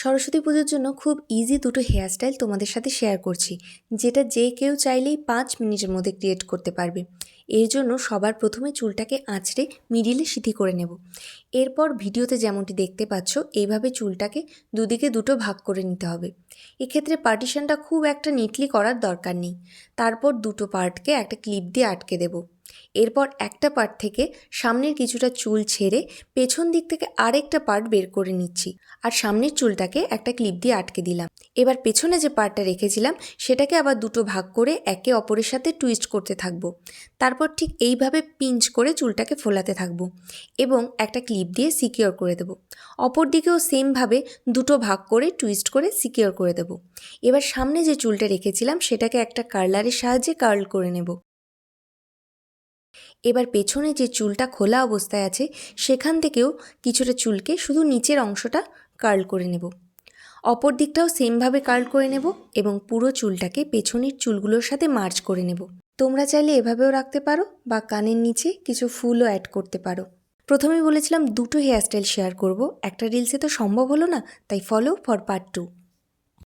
সরস্বতী পুজোর জন্য খুব ইজি দুটো হেয়ারস্টাইল তোমাদের সাথে শেয়ার করছি, যেটা যে কেউ চাইলেই 5 মিনিটের মধ্যে ক্রিয়েট করতে পারবে। এর জন্য সবার প্রথমে চুলটাকে আঁচড়ে মিডিলে সিধি করে নেব। এরপর ভিডিওতে যেমনটি দেখতে পাচ্ছ এইভাবে চুলটাকে দুদিকে দুটো ভাগ করে নিতে হবে। এক্ষেত্রে পার্টিশনটা খুব একটা নিটলি করার দরকার নেই। তারপর দুটো পার্টকে একটা ক্লিপ দিয়ে আটকে দেব। এরপর একটা পার্ট থেকে সামনের কিছুটা চুল ছেড়ে পেছন দিক থেকে আরেকটা পার্ট বের করে নিচ্ছি, আর সামনের চুলটাকে একটা ক্লিপ দিয়ে আটকে দিলাম। এবার পেছনে যে পার্টটা রেখেছিলাম সেটাকে আবার দুটো ভাগ করে একে অপরের সাথে টুইস্ট করতে থাকবো। তারপর ঠিক এইভাবে পিঞ্চ করে চুলটাকে ফোলাতে থাকবো এবং একটা ক্লিপ দিয়ে সিকিওর করে দেবো। অপর দিকেও সেমভাবে দুটো ভাগ করে টুইস্ট করে সিকিওর করে দেবো। এবার সামনে যে চুলটা রেখেছিলাম সেটাকে একটা কার্লারের সাহায্যে কার্ল করে নেব। এবার পেছনে যে চুলটা খোলা অবস্থায় আছে সেখান থেকেও কিছুটা চুলকে শুধু নিচের অংশটা কার্ল করে নেব। অপর দিকটাও সেমভাবে কার্ল করে নেব এবং পুরো চুলটাকে পেছনের চুলগুলোর সাথে মার্চ করে নেব। তোমরা চাইলে এভাবেও রাখতে পারো বা কানের নিচে কিছু ফুলও অ্যাড করতে পারো। প্রথমেই বলেছিলাম দুটো হেয়ারস্টাইল শেয়ার করব, একটা রিলসে তো সম্ভব হলো না, তাই ফলো ফর পার্ট 2।